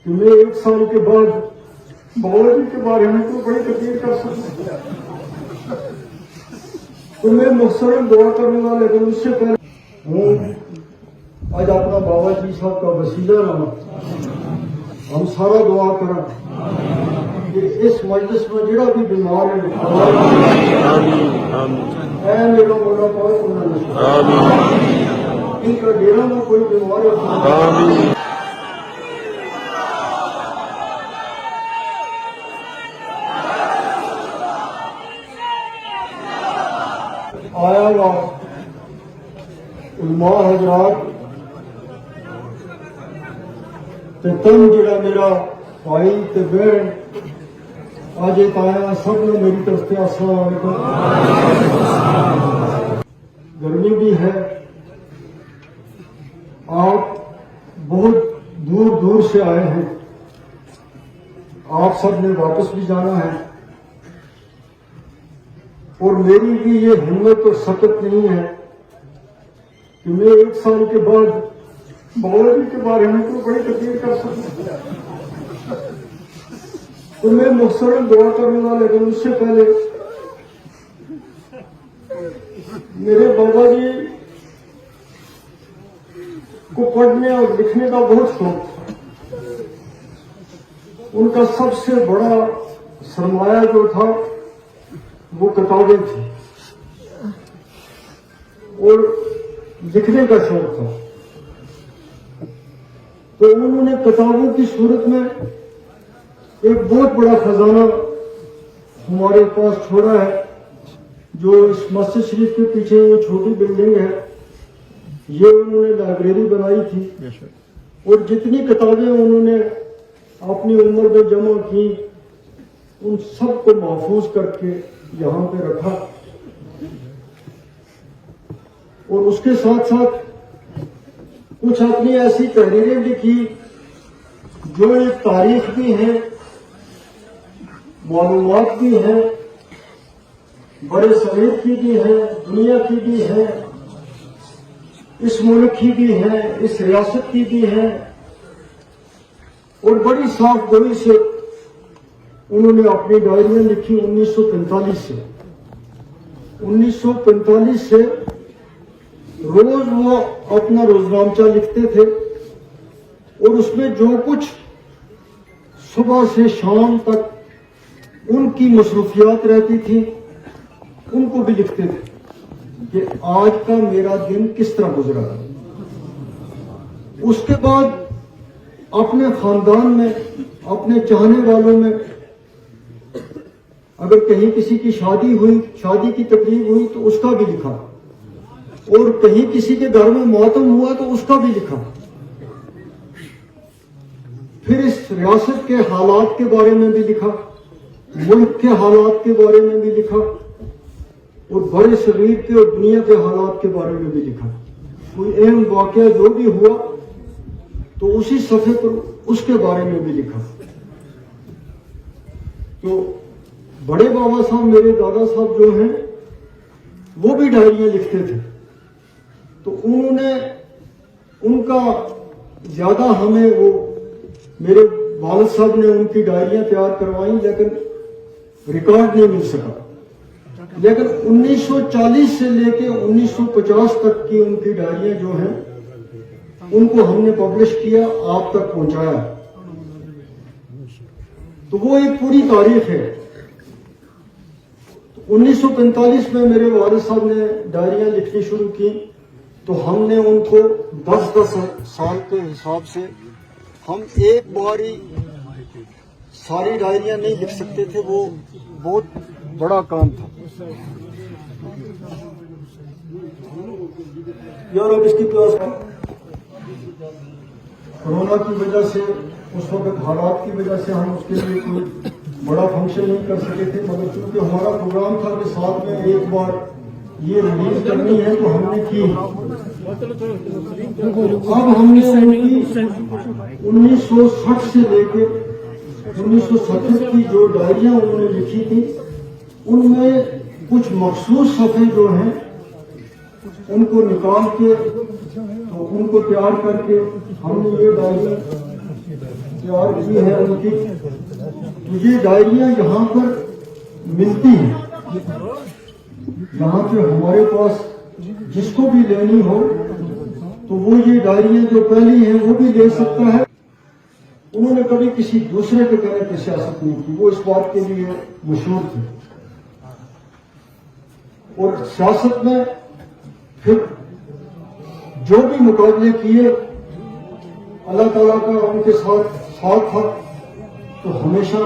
कि मैं 1 साल के बाद बाबा जी के बारे में तो बड़ी तकलीफ कर सकता, तो मैं मुख्तरम दुआ करूंगा, लेकिन उससे पहले हूँ आज अपना बाबा जी साहब का वसीला रहा, हम सारा दुआ करा कि इस मजलिस में जड़ा भी बीमार है मेरा मोला पाक इनका डेरा में कोई बीमार है आया उलमा हजरात ते तुम जड़ा मेरा भाई ते बहन आज एक आया, सब ने मेरी तरफ से अस्सलाम वालेकुम। गर्मी भी है, आप बहुत दूर दूर से आए हैं, आप सब ने वापस भी जाना है, और मेरी भी ये हिम्मत और सकत नहीं है कि मैं 1 साल के बाद बाबा जी के बारे में तो बड़ी तकलीफ कर सकता, तो मैं मुख्तरम दुआ करूंगा, लेकिन उससे पहले मेरे बाबा जी को पढ़ने और लिखने का बहुत शौक था। उनका सबसे बड़ा सरमाया जो था वो किताबें थी और लिखने का शौक था, तो उन्होंने किताबों की सूरत में एक बहुत बड़ा खजाना हमारे पास छोड़ा है, जो इस मस्जिद शरीफ के पीछे ये छोटी बिल्डिंग है, ये उन्होंने लाइब्रेरी बनाई थी, और जितनी किताबें उन्होंने अपनी उम्र में जमा की उन सब को महफूज करके यहाँ पे रखा, और उसके साथ साथ कुछ अपनी ऐसी तहरीरें लिखी जो एक तारीख भी है, मालूमात भी है, बड़े समीर की भी है, दुनिया की भी है, इस मुल्क की भी है, इस रियासत की भी है, और बड़ी साफ गोई से उन्होंने अपनी डायरियां लिखी 1945 से। 1945 से रोज वो अपना रोजनामचा लिखते थे, और उसमें जो कुछ सुबह से शाम तक उनकी मसरूफियात रहती थी उनको भी लिखते थे कि आज का मेरा दिन किस तरह गुजरा। उसके बाद अपने खानदान में, अपने चाहने वालों में अगर कहीं किसी की शादी हुई, शादी की तकलीफ हुई तो उसका भी लिखा, और कहीं किसी के घर में मौतम हुआ तो उसका भी लिखा। फिर इस रियासत के हालात के बारे में भी लिखा, मुल्क के हालात के बारे में भी लिखा, और बड़े शरीर के और दुनिया के हालात के बारे में भी लिखा। कोई अहम वाकया जो भी हुआ तो उसी सफ़े पर उसके बारे में भी लिखा। तो बड़े बाबा साहब, मेरे दादा साहब जो हैं, वो भी डायरियां लिखते थे, तो उन्होंने उनका ज्यादा हमें वो मेरे वालिद साहब ने उनकी डायरियां तैयार करवाई, लेकिन रिकॉर्ड नहीं मिल सका। लेकिन 1940 से लेके 1950 तक की उनकी डायरियां जो हैं उनको हमने पब्लिश किया, आप तक पहुंचाया, तो वो एक पूरी तारीख है। 1945 में मेरे वालिद साहब ने डायरियां लिखनी शुरू की, तो हमने उनको 10-10 साल के हिसाब से, हम एक बार ही सारी डायरियां नहीं लिख सकते थे, वो बहुत बड़ा काम था यार। अब इसकी क्लास कोरोना की वजह से, उस वक्त हालात की वजह से हम उसके लिए कोई बड़ा फंक्शन नहीं कर सके थे, मगर चूंकि हमारा प्रोग्राम था कि साथ में एक बार ये रिलीज करनी है तो हमने की। अब हमने उनकी 1960 से लेके 1970 की जो डायरियां उन्होंने लिखी थी, उनमें कुछ मखसूस सफ़े जो हैं उनको निकाल के, तो उनको तैयार करके हमने ये डायरी तैयार की है उनकी, तो ये डायरियां यहाँ पर मिलती हैं। यहाँ पे हमारे पास जिसको भी लेनी हो तो वो ये डायरियां जो पहली हैं वो भी ले सकता है। उन्होंने कभी किसी दूसरे के कहने की सियासत नहीं की, वो इस बात के लिए मशहूर थे। और सियासत में फिर जो भी मुकाबले किए, अल्लाह ताला का उनके साथ था, तो हमेशा